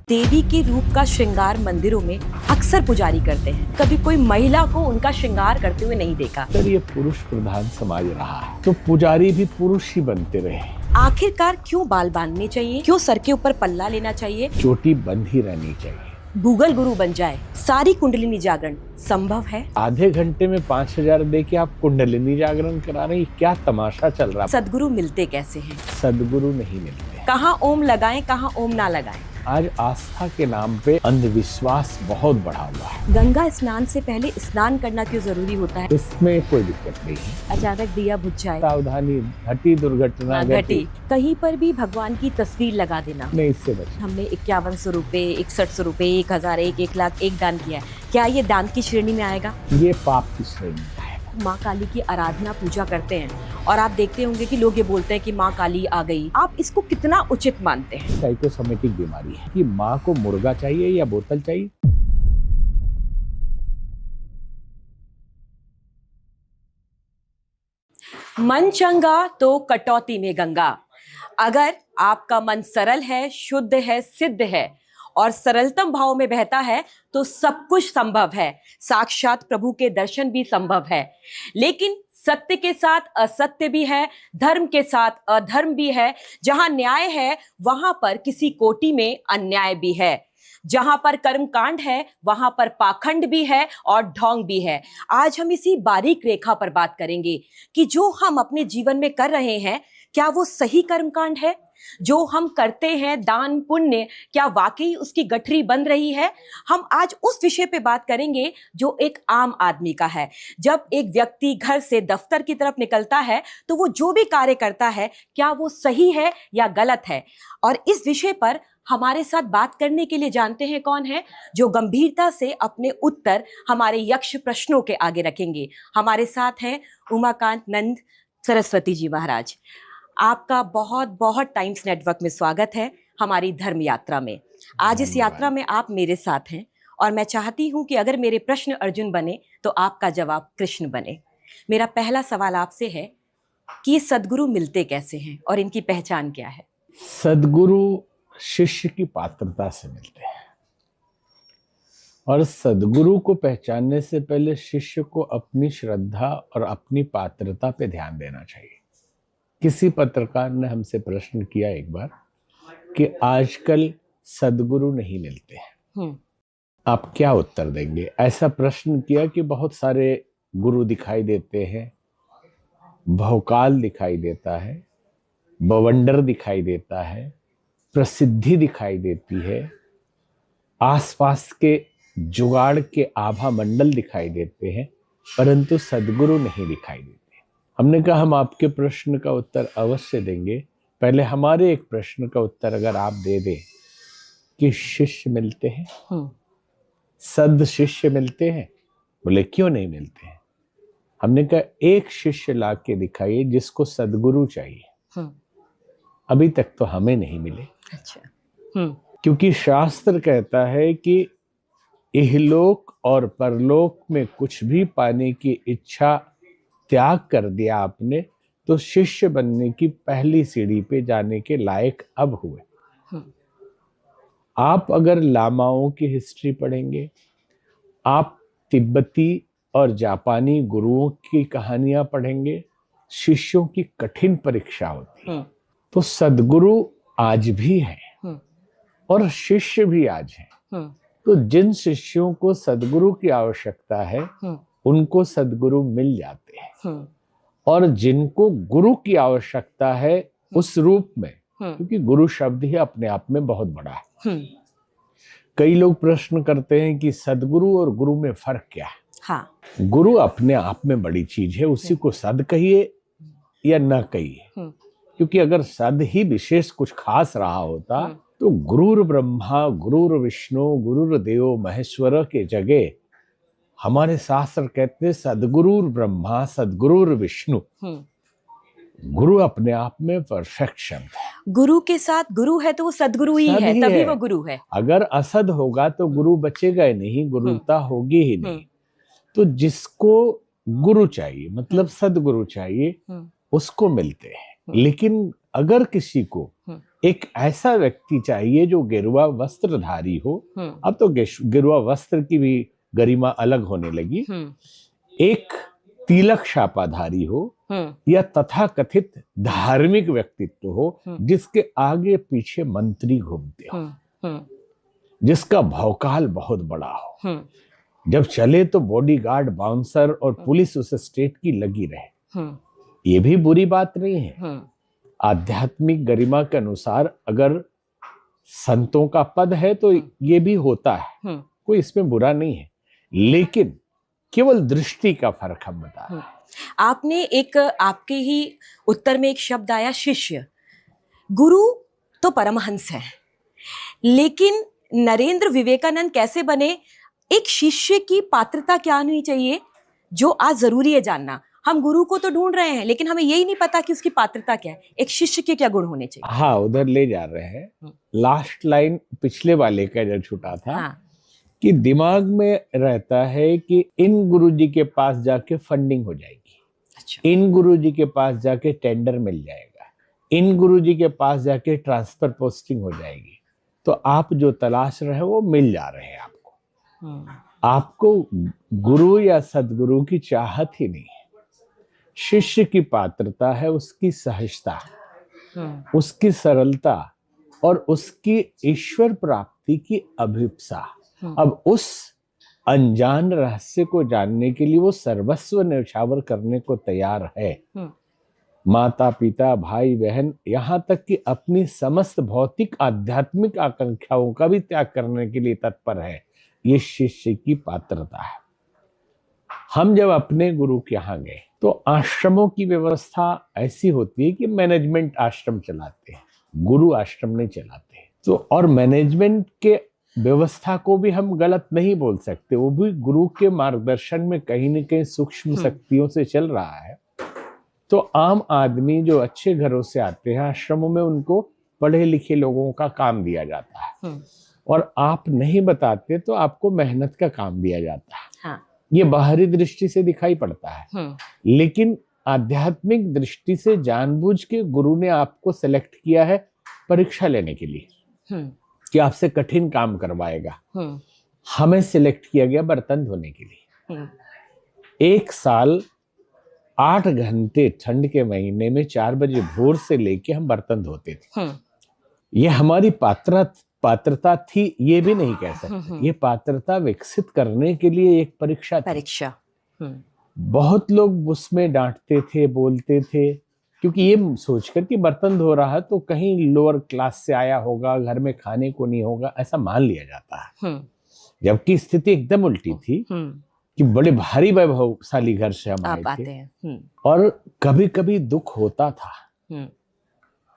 देवी के रूप का श्रृंगार मंदिरों में अक्सर पुजारी करते हैं। कभी कोई महिला को उनका श्रृंगार करते हुए नहीं देखा। सर, ये पुरुष प्रधान समाज रहा है तो पुजारी भी पुरुष ही बनते रहे। आखिरकार क्यों बाल बांधने चाहिए? क्यों सर के ऊपर पल्ला लेना चाहिए? चोटी बंद ही रहनी चाहिए। गूगल गुरु बन जाए, सारी कुंडलिनी जागरण संभव है। आधे घंटे में 5,000 दे के आप कुंडलिनी जागरण करा रहे हैं, क्या तमाशा चल रहा है? सदगुरु मिलते कैसे हैं? सदगुरु नहीं मिलते। कहाँ ओम लगाएं, कहाँ ओम ना लगाएं। आज आस्था के नाम पे अंधविश्वास बहुत बढ़ा हुआ है। गंगा स्नान से पहले स्नान करना क्यों जरूरी होता है? इसमें कोई दिक्कत नहीं है। अचानक दिया बुझ जाए, सावधानी, घटी दुर्घटना घटी। कहीं पर भी भगवान की तस्वीर लगा देना नहीं, इससे बचना। हमने 5100 रुपए, 6100 रुपए, 1000, 1,00,000 एक दान किया है, क्या ये दान की श्रेणी में आएगा? ये पाप की श्रेणी में है। माँ काली की आराधना पूजा करते हैं और आप देखते होंगे कि लोग ये बोलते हैं कि माँ काली आ गई। आप इसको कितना उचित मानते हैं? साइकोसोमेटिक बीमारी है कि माँ को मुर्गा चाहिए या बोतल चाहिए। मन चंगा तो कटौती में गंगा। अगर आपका मन सरल है, शुद्ध है, सिद्ध है और सरलतम भाव में बहता है तो सब कुछ संभव है। साक्षात प्रभु के दर्शन भी संभव है। लेकिन सत्य के साथ असत्य भी है, धर्म के साथ अधर्म भी है। जहां न्याय है वहां पर किसी कोटि में अन्याय भी है। जहां पर कर्मकांड है वहां पर पाखंड भी है और ढोंग भी है। आज हम इसी बारीक रेखा पर बात करेंगे कि जो हम अपने जीवन में कर रहे हैं, क्या वो सही कर्मकांड है? जो हम करते हैं दान पुण्य, क्या वाकई उसकी गठरी बन रही है? हम आज उस विषय पे बात करेंगे जो एक आम आदमी का है। जब एक व्यक्ति घर से दफ्तर की तरफ निकलता है तो वो जो भी कार्य करता है, क्या वो सही है या गलत है? और इस विषय पर हमारे साथ बात करने के लिए जानते हैं कौन है, जो गंभीरता से अपने उत्तर हमारे यक्ष प्रश्नों के आगे रखेंगे। हमारे साथ हैं उमाकांत नंद सरस्वती जी महाराज। आपका बहुत बहुत टाइम्स नेटवर्क में स्वागत है हमारी धर्म यात्रा में। आज इस यात्रा में आप मेरे साथ हैं और मैं चाहती हूं कि अगर मेरे प्रश्न अर्जुन बने तो आपका जवाब कृष्ण बने। मेरा पहला सवाल आपसे है कि सदगुरु मिलते कैसे हैं और इनकी पहचान क्या है? सदगुरु शिष्य की पात्रता से मिलते हैं और सदगुरु को पहचानने से पहले शिष्य को अपनी श्रद्धा और अपनी पात्रता पे ध्यान देना चाहिए। किसी पत्रकार ने हमसे प्रश्न किया एक बार कि आजकल सदगुरु नहीं मिलते हैं, आप क्या उत्तर देंगे? ऐसा प्रश्न किया कि बहुत सारे गुरु दिखाई देते हैं, भौकाल दिखाई देता है, बवंडर दिखाई देता है, प्रसिद्धि दिखाई देती है, आसपास के जुगाड़ के आभा मंडल दिखाई देते हैं, परंतु सदगुरु नहीं दिखाई देते। हमने कहा हम आपके प्रश्न का उत्तर अवश्य देंगे, पहले हमारे एक प्रश्न का उत्तर अगर आप दे दें कि शिष्य मिलते हैं, सद शिष्य मिलते हैं। बोले क्यों नहीं मिलते हैं? हमने कहा एक शिष्य ला के दिखाइए जिसको सदगुरु चाहिए। अभी तक तो हमें नहीं मिले। अच्छा। क्योंकि शास्त्र कहता है कि इहलोक और परलोक में कुछ भी पाने की इच्छा त्याग कर दिया आपने तो शिष्य बनने की पहली सीढ़ी पे जाने के लायक अब हुए। आप अगर लामाओं की हिस्ट्री पढ़ेंगे, आप तिब्बती और जापानी गुरुओं की कहानियां पढ़ेंगे, शिष्यों की कठिन परीक्षा होती है। तो सदगुरु आज भी है और शिष्य भी आज है। तो जिन शिष्यों को सदगुरु की आवश्यकता है उनको सदगुरु मिल जाते हैं और जिनको गुरु की आवश्यकता है उस रूप में, क्योंकि गुरु शब्द ही अपने आप में बहुत बड़ा है। कई लोग प्रश्न करते हैं कि सदगुरु और गुरु में फर्क क्या है? हाँ। गुरु अपने आप में बड़ी चीज है, उसी को सद कहिए या न कहिए, क्योंकि अगर सद ही विशेष कुछ खास रहा होता तो गुरुर ब्रह्मा गुरुर विष्णु गुरुर देव महेश्वर के जगह हमारे शास्त्र कहते हैं सदगुरुर ब्रह्मा सदगुरुर विष्णु। गुरु अपने आप में परफेक्शन है। गुरु के साथ गुरु है तो वो सदगुरु ही है, तभी वो गुरु है। अगर असद होगा तो गुरु बचेगा ही नहीं, गुरुता होगी ही नहीं। तो जिसको गुरु चाहिए मतलब सदगुरु चाहिए उसको मिलते हैं। लेकिन अगर किसी को एक ऐसा व्यक्ति चाहिए जो गेरुआ वस्त्रधारी हो, अब तो गेरुआ वस्त्र की भी गरिमा अलग होने लगी, एक तिलक शापाधारी हो या तथाकथित धार्मिक व्यक्तित्व हो जिसके आगे पीछे मंत्री घूमते हो, जिसका भौकाल बहुत बड़ा हो, जब चले तो बॉडीगार्ड, बाउंसर और पुलिस उस स्टेट की लगी रहे, ये भी बुरी बात नहीं है। आध्यात्मिक गरिमा के अनुसार अगर संतों का पद है तो ये भी होता है, कोई इसमें बुरा नहीं है, लेकिन केवल दृष्टि का फर्क हम बता रहे हैं। आपने एक, आपके ही उत्तर में एक शब्द आया शिष्य। गुरु तो परमहंस है, लेकिन नरेंद्र विवेकानंद कैसे बने, एक शिष्य की पात्रता क्या होनी चाहिए, जो आज जरूरी है जानना। हम गुरु को तो ढूंढ रहे हैं, लेकिन हमें यही नहीं पता कि उसकी पात्रता क्या है, एक शिष्य के क्या गुण होने चाहिए। हाँ, उधर ले जा रहे हैं। लास्ट लाइन पिछले वाले का जो छूटा था, हाँ। कि दिमाग में रहता है कि इन गुरुजी के पास जाके फंडिंग हो जाएगी, अच्छा। इन गुरुजी के पास जाके टेंडर मिल जाएगा, इन गुरुजी के पास जाके ट्रांसफर पोस्टिंग हो जाएगी, तो आप जो तलाश रहे हो वो मिल जा रहे हैं आपको। आपको गुरु या सदगुरु की चाहत ही नहीं है, शिष्य की पात्रता है उसकी सहजता, उसकी सरलता और उसकी ईश्वर प्राप्ति की अभिप्सा। अब उस अनजान रहस्य को जानने के लिए वो सर्वस्व न्यौछावर करने को तैयार है। माता पिता, भाई बहन, यहाँ तक कि अपनी समस्त भौतिक आध्यात्मिक आकांक्षाओं का भी त्याग करने के लिए तत्पर है। ये शिष्य की पात्रता है। हम जब अपने गुरु के यहाँ गए तो आश्रमों की व्यवस्था ऐसी होती है कि मैनेजमेंट आश्रम चलाते हैं, गुरु आश्रम नहीं चलाते। तो और मैनेजमेंट के व्यवस्था को भी हम गलत नहीं बोल सकते, वो भी गुरु के मार्गदर्शन में कहीं न कहीं सूक्ष्म शक्तियों से चल रहा है। तो आम आदमी जो अच्छे घरों से आते हैं आश्रमों में, उनको पढ़े लिखे लोगों का काम दिया जाता है, और आप नहीं बताते तो आपको मेहनत का काम दिया जाता है। हाँ। ये बाहरी दृष्टि से दिखाई पड़ता है, लेकिन आध्यात्मिक दृष्टि से जानबूझ के गुरु ने आपको सेलेक्ट किया है परीक्षा लेने के लिए, कि आपसे कठिन काम करवाएगा। हमें सिलेक्ट किया गया बर्तन धोने के लिए। 1 साल 8 घंटे ठंड के महीने में 4 बजे भोर से लेके हम बर्तन धोते थे। ये हमारी पात्रता थी, ये भी नहीं कह सकते। ये पात्रता विकसित करने के लिए एक परीक्षा थी। बहुत लोग उसमें डांटते थे, बोलते थे, क्योंकि ये सोचकर कि बर्तन धो रहा है तो कहीं लोअर क्लास से आया होगा, घर में खाने को नहीं होगा, ऐसा मान लिया जाता है। जबकि स्थिति एकदम उल्टी थी कि बड़े भारी वैभवशाली घर से हम आए थे, और कभी कभी दुख होता था।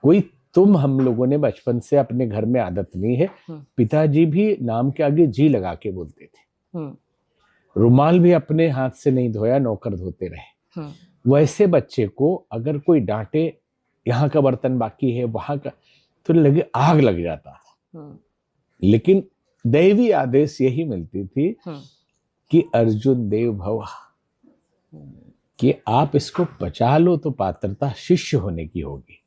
कोई हम लोगों ने बचपन से अपने घर में आदत नहीं है, पिताजी भी नाम के आगे जी लगा के बोलते थे। रुमाल भी अपने हाथ से नहीं धोया, नौकर धोते रहे। वैसे बच्चे को अगर कोई डांटे, यहाँ का बर्तन बाकी है, वहां का, तो लगे आग लग जाता था। लेकिन दैवी आदेश यही मिलती थी कि अर्जुन देव भव, कि आप इसको पचा लो तो पात्रता शिष्य होने की होगी,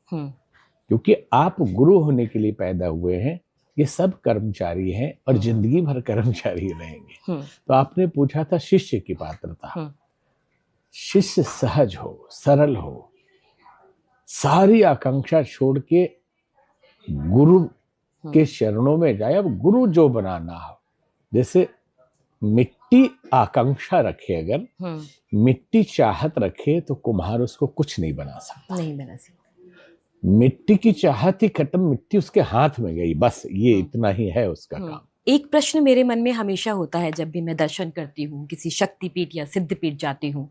क्योंकि आप गुरु होने के लिए पैदा हुए हैं। ये सब कर्मचारी हैं और जिंदगी भर कर्मचारी रहेंगे। तो आपने पूछा था शिष्य की पात्रता। शिष्य सहज हो, सरल हो, सारी आकांक्षा छोड़ के गुरु के चरणों में जाए। अब गुरु जो बनाना हो, जैसे मिट्टी आकांक्षा रखे, अगर मिट्टी चाहत रखे तो कुम्हार उसको कुछ नहीं बना सकता। मिट्टी की चाहत ही खत्म, मिट्टी उसके हाथ में गई, बस ये इतना ही है उसका काम। एक प्रश्न मेरे मन में हमेशा होता है जब भी मैं दर्शन करती हूँ, किसी शक्तिपीठ या सिद्धपीठ जाती हूँ,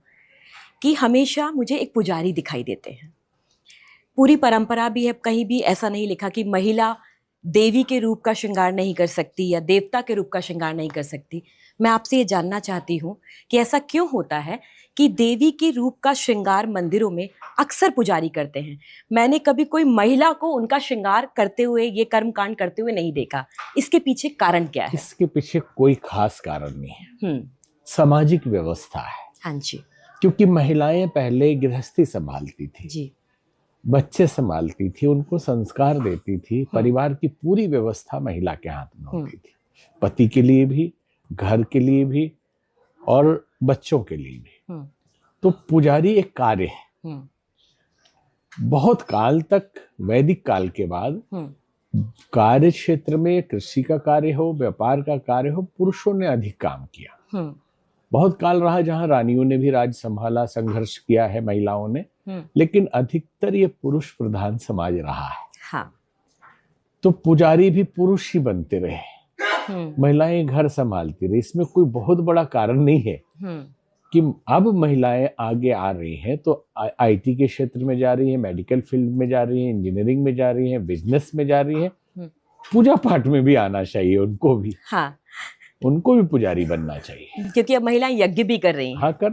कि हमेशा मुझे एक पुजारी दिखाई देते हैं। पूरी परंपरा भी है, कहीं भी ऐसा नहीं लिखा कि महिला देवी के रूप का श्रृंगार नहीं कर सकती या देवता के रूप का श्रृंगार नहीं कर सकती। मैं आपसे ये जानना चाहती हूँ कि ऐसा क्यों होता है कि देवी के रूप का श्रृंगार मंदिरों में अक्सर पुजारी करते हैं। मैंने कभी कोई महिला को उनका श्रृंगार करते हुए, ये कर्मकांड करते हुए नहीं देखा। इसके पीछे कारण क्या है? इसके पीछे कोई खास कारण नहीं है, सामाजिक व्यवस्था है। हाँ जी। क्योंकि महिलाएं पहले गृहस्थी संभालती थी जी, बच्चे संभालती थी, उनको संस्कार देती थी, परिवार की पूरी व्यवस्था महिला के हाथ में होती थी, पति के लिए भी, घर के लिए भी और बच्चों के लिए भी। तो पुजारी एक कार्य है। बहुत काल तक, वैदिक काल के बाद कार्य क्षेत्र में, कृषि का कार्य हो, व्यापार का कार्य हो, पुरुषों ने अधिक काम किया। बहुत काल रहा जहां रानियों ने भी राज संभाला, संघर्ष किया है महिलाओं ने, लेकिन अधिकतर ये पुरुष प्रधान समाज रहा है। हाँ। तो पुजारी भी पुरुष ही बनते रहे, महिलाएं घर संभालती रही। इसमें कोई बहुत बड़ा कारण नहीं है कि अब महिलाएं आगे आ रही हैं, तो आईटी के क्षेत्र में जा रही हैं, मेडिकल फील्ड में जा रही हैं, इंजीनियरिंग में जा रही हैं, बिजनेस में जा रही हैं, पूजा पाठ में भी आना चाहिए उनको भी। हाँ, उनको भी पुजारी बनना चाहिए, क्योंकि अब महिलाएं यज्ञ भी कर रही हैं। हाँ, कर